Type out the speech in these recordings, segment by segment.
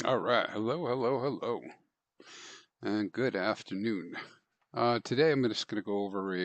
All right. Hello, hello, hello, and good afternoon. Today I'm just going to go over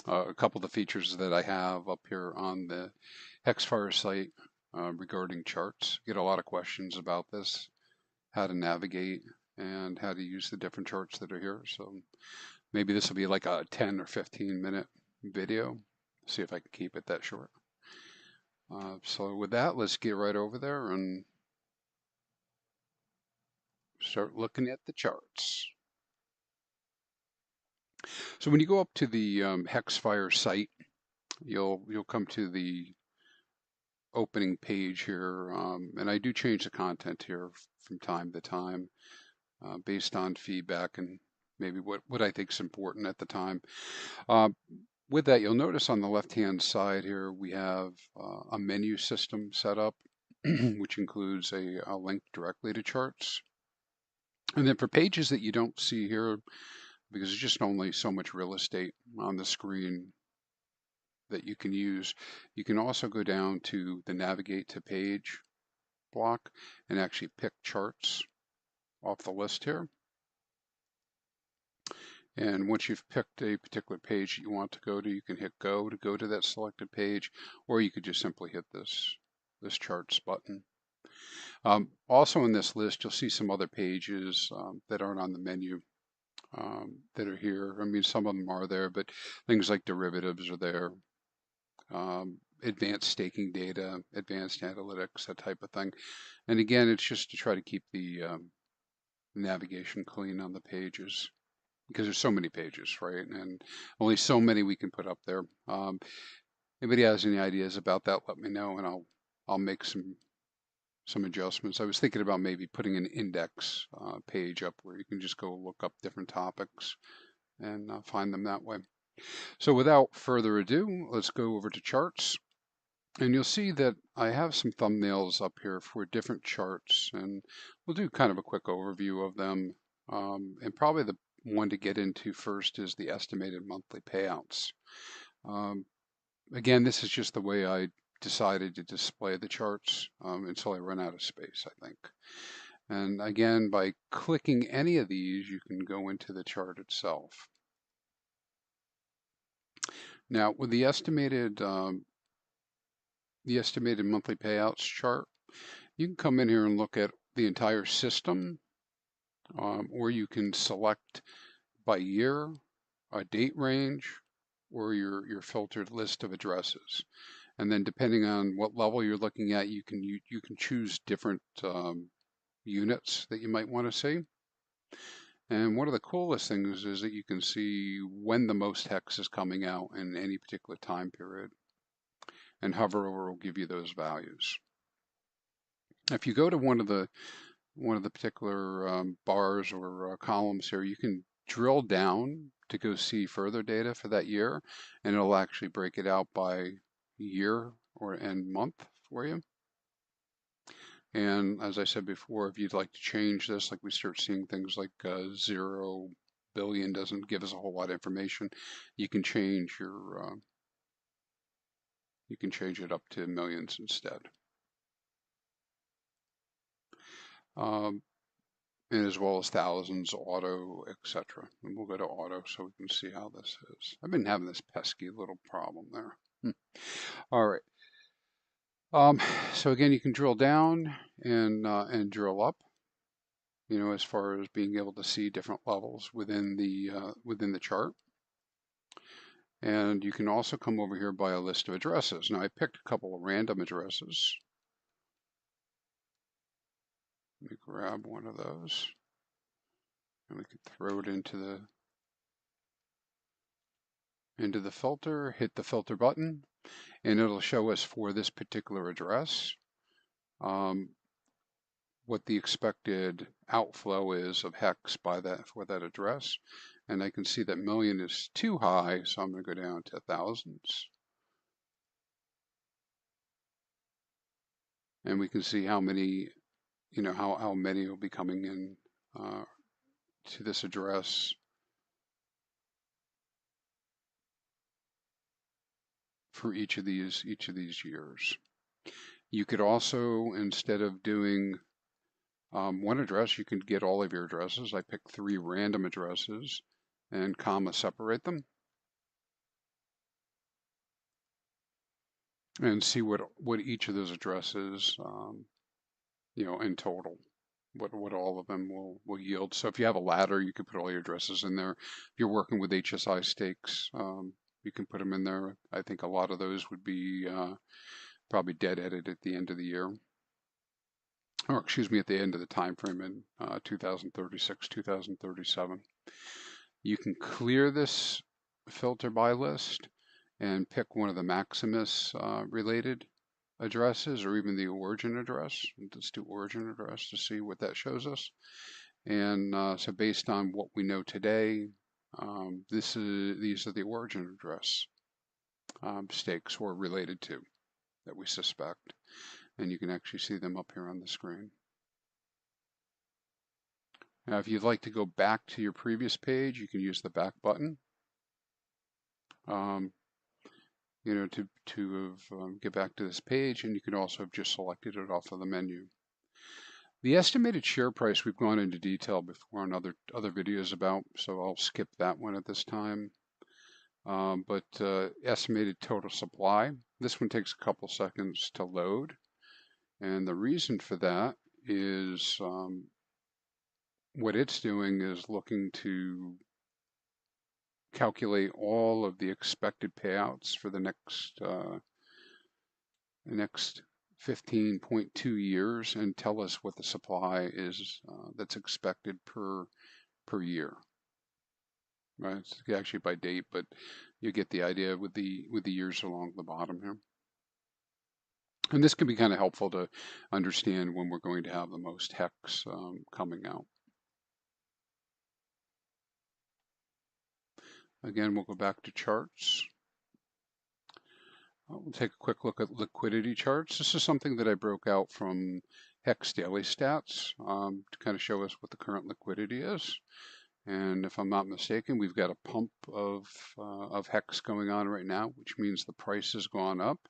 a couple of the features that I have up here on the HEXFire site regarding charts. Get a lot of questions about this, how to navigate, and how to use the different charts that are here. So maybe this will be like a 10 or 15-minute video. See if I can keep it that short. So with that, let's get right over there and start looking at the charts. So when you go up to the HEXFire site, you'll come to the opening page here, and I do change the content here from time to time based on feedback and maybe what I think is important at the time. Uh, with that, you'll notice on the left-hand side here we have a menu system set up, which includes a link directly to charts. And then for pages that you don't see here, because there's just only so much real estate on the screen that you can use. You can also go down to the navigate to page block and actually pick charts off the list here. And once you've picked a particular page that you want to go to, you can hit go to go to that selected page, or you could just simply hit this charts button. Also in this list, you'll see some other pages that aren't on the menu that are here. I mean, some of them are there, but things like derivatives are there. Advanced staking data, advanced analytics, that type of thing. And again, it's just to try to keep the navigation clean on the pages because there's so many pages, right? And only so many we can put up there. Anybody has any ideas about that, let me know and I'll make some adjustments. I was thinking about maybe putting an index page up where you can just go look up different topics and find them that way. So without further ado, let's go over to charts. And you'll see that I have some thumbnails up here for different charts, and we'll do kind of a quick overview of them. And probably the one to get into first is the estimated monthly payouts. Again, this is just the way I decided to display the charts until I run out of space, I think. And again, by clicking any of these, you can go into the chart itself. Now, with the estimated monthly payouts chart, you can come in here and look at the entire system, or you can select by year, a date range, or your filtered list of addresses. And then depending on what level you're looking at, you can choose different units that you might want to see. And one of the coolest things is that you can see when the most hex is coming out in any particular time period. And hover over will give you those values. If you go to one of the particular bars or columns here, you can drill down to go see further data for that year, and it'll actually break it out by year and month for you. And as I said before, if you'd like to change this, like we start seeing things like 0 billion doesn't give us a whole lot of information, you can change it up to millions instead. And as well as thousands, auto, etc. And we'll go to auto so we can see how this is. I've been having this pesky little problem there. All right. So again, you can drill down and drill up. You know, as far as being able to see different levels within the chart. And you can also come over here by a list of addresses. Now I picked a couple of random addresses. Let me grab one of those. And we can throw it into the filter, hit the filter button, and it'll show us for this particular address what the expected outflow is of hex for that address. And I can see that million is too high, so I'm going to go down to thousands. And we can see how many, how many will be coming in to this address for each of these years. You could also, instead of doing One address, you can get all of your addresses. I picked 3 random addresses and comma separate them and see what each of those addresses, in total, what all of them will yield. So if you have a ladder, you can put all your addresses in there. If you're working with HSI stakes, you can put them in there. I think a lot of those would be probably dead-headed at the end of the year, or excuse me, at the end of the time frame in 2036, 2037. You can clear this filter by list and pick one of the Maximus related addresses or even the origin address. Let's do origin address to see what that shows us. And so based on what we know today, these are the origin address stakes or related to that we suspect. And you can actually see them up here on the screen. Now, if you'd like to go back to your previous page, you can use the back button. To get back to this page, and you can also have just selected it off of the menu. The estimated share price we've gone into detail before on other videos about, so I'll skip that one at this time. But estimated total supply, this one takes a couple seconds to load, and the reason for that is what it's doing is looking to calculate all of the expected payouts for the next 15.2 years and tell us what the supply is that's expected per year. Right, it's actually by date, but you get the idea with the years along the bottom here. And this can be kind of helpful to understand when we're going to have the most hex coming out. Again, we'll go back to charts. We'll take a quick look at liquidity charts. This is something that I broke out from Hex Daily Stats to kind of show us what the current liquidity is. And if I'm not mistaken, we've got a pump of Hex going on right now, which means the price has gone up.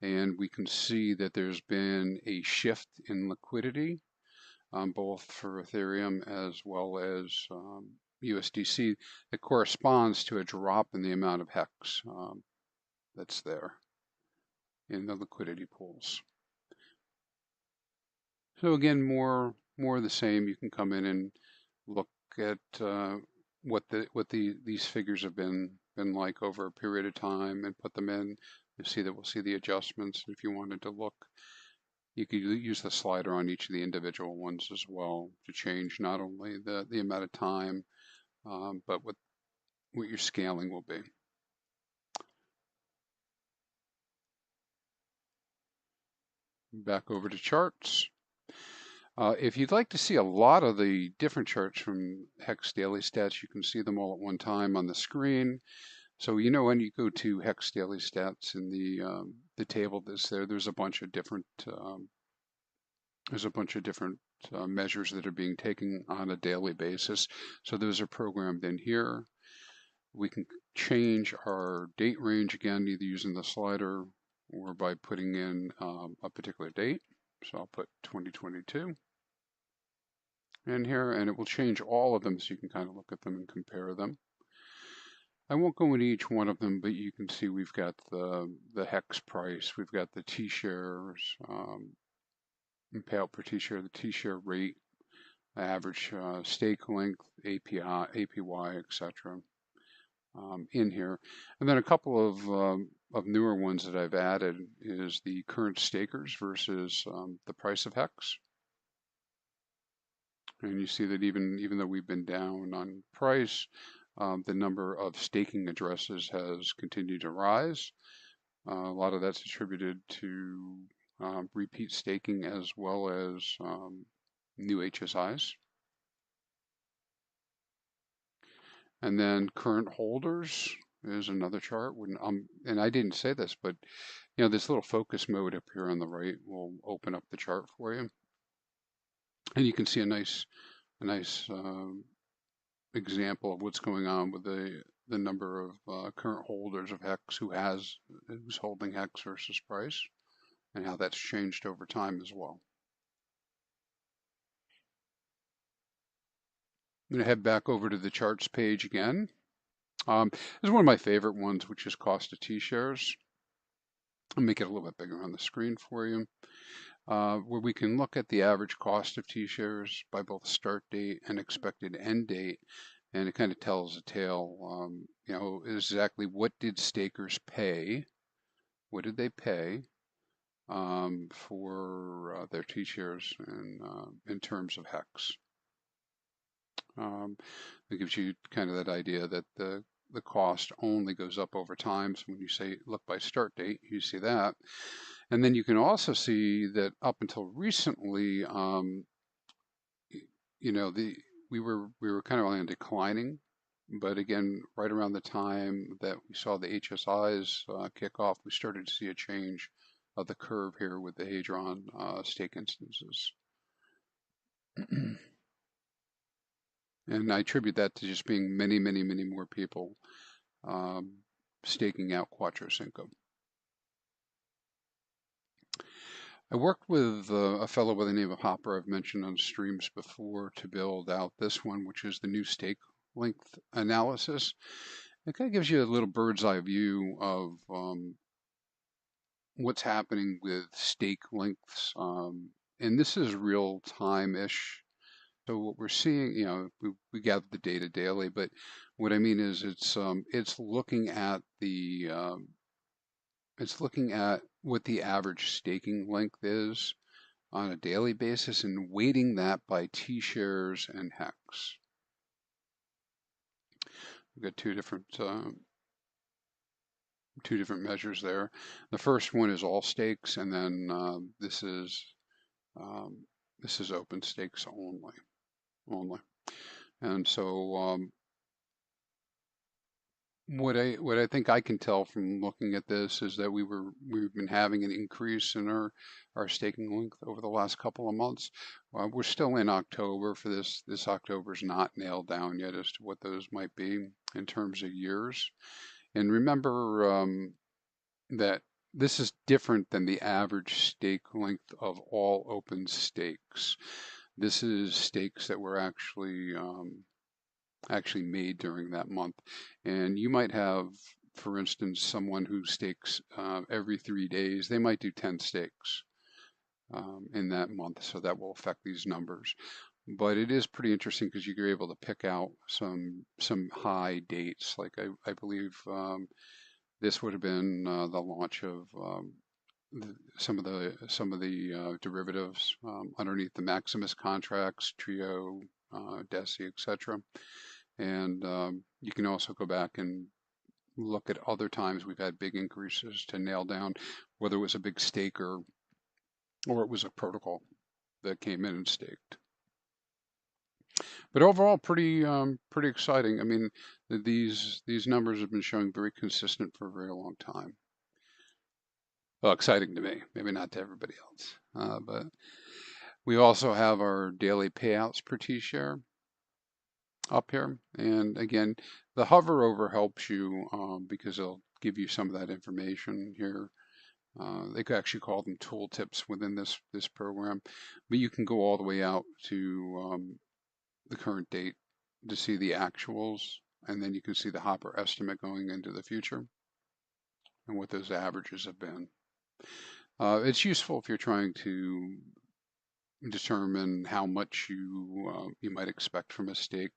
And we can see that there's been a shift in liquidity, both for Ethereum as well as USDC, that corresponds to a drop in the amount of Hex that's there in the liquidity pools. So again, more of the same. You can come in and look at what these figures have been like over a period of time and put them in. You see that we'll see the adjustments. If you wanted to look, you could use the slider on each of the individual ones as well to change not only the amount of time, but what your scaling will be. Back over to charts. If you'd like to see a lot of the different charts from Hex Daily Stats, you can see them all at one time on the screen. So when you go to Hex Daily Stats in the table that's there's a bunch of different measures that are being taken on a daily basis. So those are programmed in here. We can change our date range again, either using the slider or by putting in a particular date. So I'll put 2022 in here, and it will change all of them so you can kind of look at them and compare them. I won't go into each one of them, but you can see we've got the Hex price, we've got the T-shares, payout per T-share, the T-share rate, average stake length, APY, etc. In here. And then a couple of newer ones that I've added is the current stakers versus the price of Hex. And you see that even though we've been down on price, the number of staking addresses has continued to rise. A lot of that's attributed to repeat staking as well as new HSIs. And then current holders is another chart. And I didn't say this, but this little focus mode up here on the right will open up the chart for you, and you can see a nice example of what's going on with the number of current holders of Hex, who's holding Hex versus price, and how that's changed over time as well. I'm going to head back over to the charts page again. This is one of my favorite ones, which is cost of T-shares. I'll make it a little bit bigger on the screen for you, where we can look at the average cost of T-shares by both start date and expected end date. And it kind of tells a tale, you know, exactly what did stakers pay, what did they pay for their T-shares in terms of HEX. It gives you kind of that idea that the cost only goes up over time. So when you say look by start date, you see that. And then you can also see that up until recently, you know, we were kind of on declining, but again, right around the time that we saw the HSIs kick off, we started to see a change of the curve here with the Hadron stake instances. And I attribute that to just being many, many, many more people staking out Quattro Cinco. I worked with a fellow by the name of Hopper, I've mentioned on streams before, to build out this one, which is the new stake length analysis. It kind of gives you a little bird's eye view of what's happening with stake lengths. And this is real time-ish. So what we're seeing, you know, we gather the data daily, but what I mean is it's looking at what the average staking length is on a daily basis and weighting that by T-shares and HEX. We've got two different measures there. The first one is all stakes, and then this is open stakes only. And so what I think I can tell from looking at this is that we've been having an increase in our staking length over the last couple of months. We're still in October for this. This October's not nailed down yet as to what those might be in terms of years. And remember that this is different than the average stake length of all open stakes. This is stakes that were actually made during that month. And you might have, for instance, someone who stakes every 3 days. They might do 10 stakes in that month, so that will affect these numbers. But it is pretty interesting because you're able to pick out some high dates. Like I believe this would have been the launch of some of the derivatives underneath the Maximus contracts, Trio, DESI, etc. And you can also go back and look at other times we've had big increases to nail down whether it was a big staker or it was a protocol that came in and staked. But overall, pretty exciting. I mean, these numbers have been showing very consistent for a very long time. Well, exciting to me, maybe not to everybody else. But we also have our daily payouts per T-share up here. And again, the hover over helps you because it'll give you some of that information here. They could actually call them tooltips within this program, but you can go all the way out to the current date to see the actuals, and then you can see the Hopper estimate going into the future and what those averages have been. It's useful if you're trying to determine how much you might expect from a stake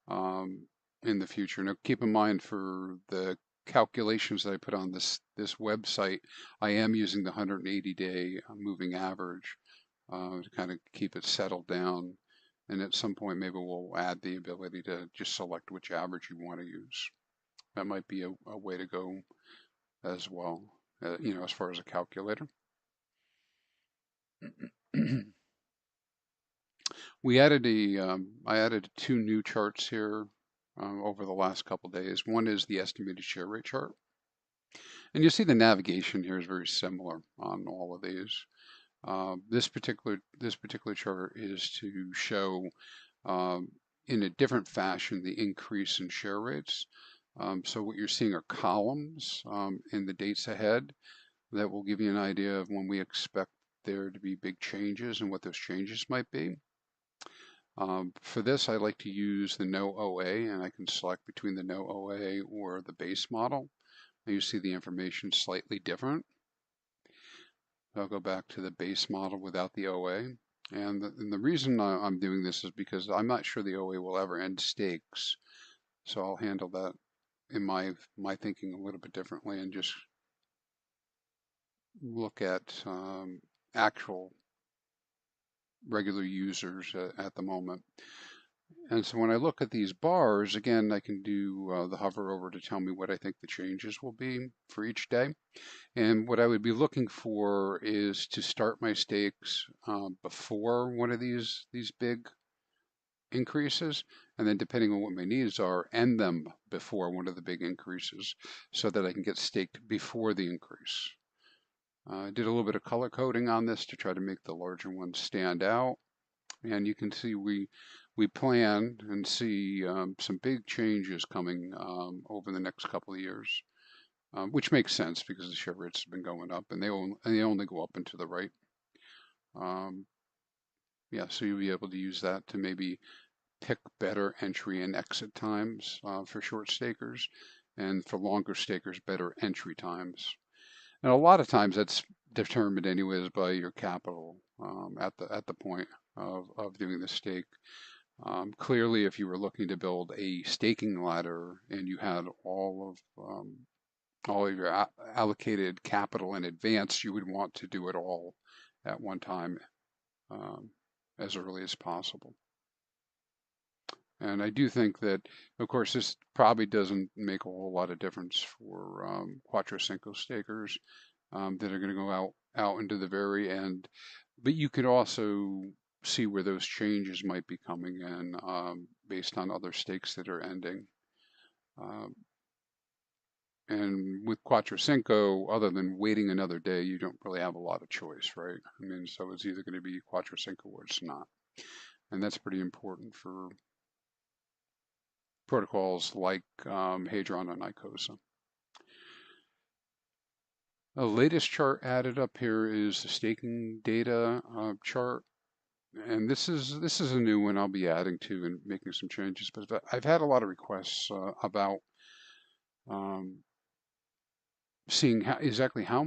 in the future. Now, keep in mind for the calculations that I put on this website, I am using the 180-day moving average to kind of keep it settled down. And at some point, maybe we'll add the ability to just select which average you want to use. That might be a way to go as well, you know, as far as a calculator. I added 2 new charts here over the last couple days. One is the estimated share rate chart. And you see the navigation here is very similar on all of these. This particular chart is to show in a different fashion the increase in share rates. So what you're seeing are columns in the dates ahead that will give you an idea of when we expect there to be big changes and what those changes might be. For this, I like to use the no OA, and I can select between the no OA or the base model. Now you see the information slightly different. I'll go back to the base model without the OA. And the reason I'm doing this is because I'm not sure the OA will ever end stakes. So I'll handle that in my thinking a little bit differently and just look at actual regular users at the moment. And so when I look at these bars, again, I can do the hover over to tell me what I think the changes will be for each day. And what I would be looking for is to start my stakes before one of these big increases, and then depending on what my needs are, end them before one of the big increases so that I can get staked before the increase. I did a little bit of color coding on this to try to make the larger ones stand out. And you can see we plan and see some big changes coming over the next couple of years, which makes sense because the share rates have been going up, and they only go up and to the right. Yeah, so you'll be able to use that to maybe pick better entry and exit times for short stakers, and for longer stakers, better entry times. And a lot of times that's determined anyways by your capital at the point of doing the stake. Clearly, if you were looking to build a staking ladder and you had all of your allocated capital in advance, you would want to do it all at one time as early as possible. And I do think that, of course, this probably doesn't make a whole lot of difference for Quattro Cinco stakers that are going to go out into the very end. But you could also see where those changes might be coming in based on other stakes that are ending. And with Quattro Cinco, other than waiting another day, you don't really have a lot of choice, right? I mean, so it's either going to be Quattro Cinco or it's not. And that's pretty important for protocols like Hadron and Icosa. The latest chart added up here is the staking data chart. And this is a new one I'll be adding to and making some changes. But I've had a lot of requests about seeing exactly how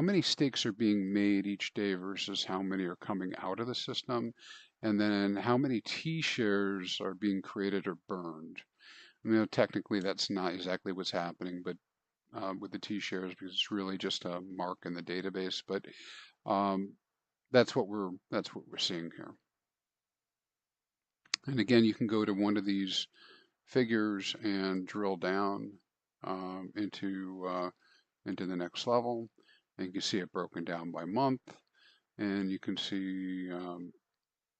many stakes are being made each day versus how many are coming out of the system, and then how many T shares are being created or burned. I mean, technically that's not exactly what's happening, but with the T shares, because it's really just a mark in the database. But that's what we're seeing here. And again, you can go to one of these figures and drill down into the next level, and you can see it broken down by month, and you can see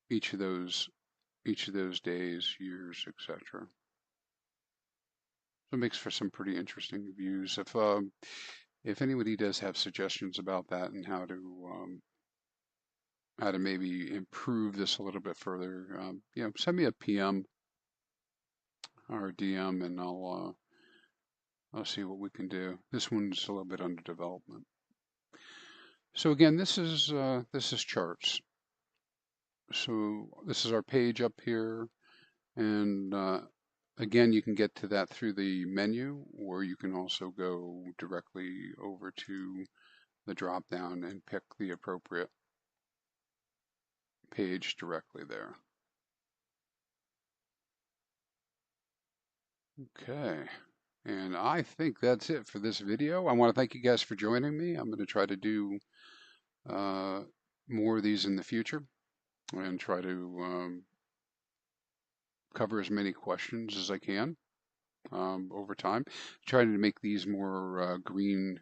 each of those days, years, etc. So it makes for some pretty interesting views. If anybody does have suggestions about that and how to maybe improve this a little bit further, send me a PM or a DM, and I'll see what we can do. This one's a little bit under development. So again, this is charts. So this is our page up here, and again, you can get to that through the menu, or you can also go directly over to the drop down and pick the appropriate page directly there. Okay, and I think that's it for this video. I want to thank you guys for joining me. I'm going to try to do more of these in the future and try to cover as many questions as I can over time, trying to make these more green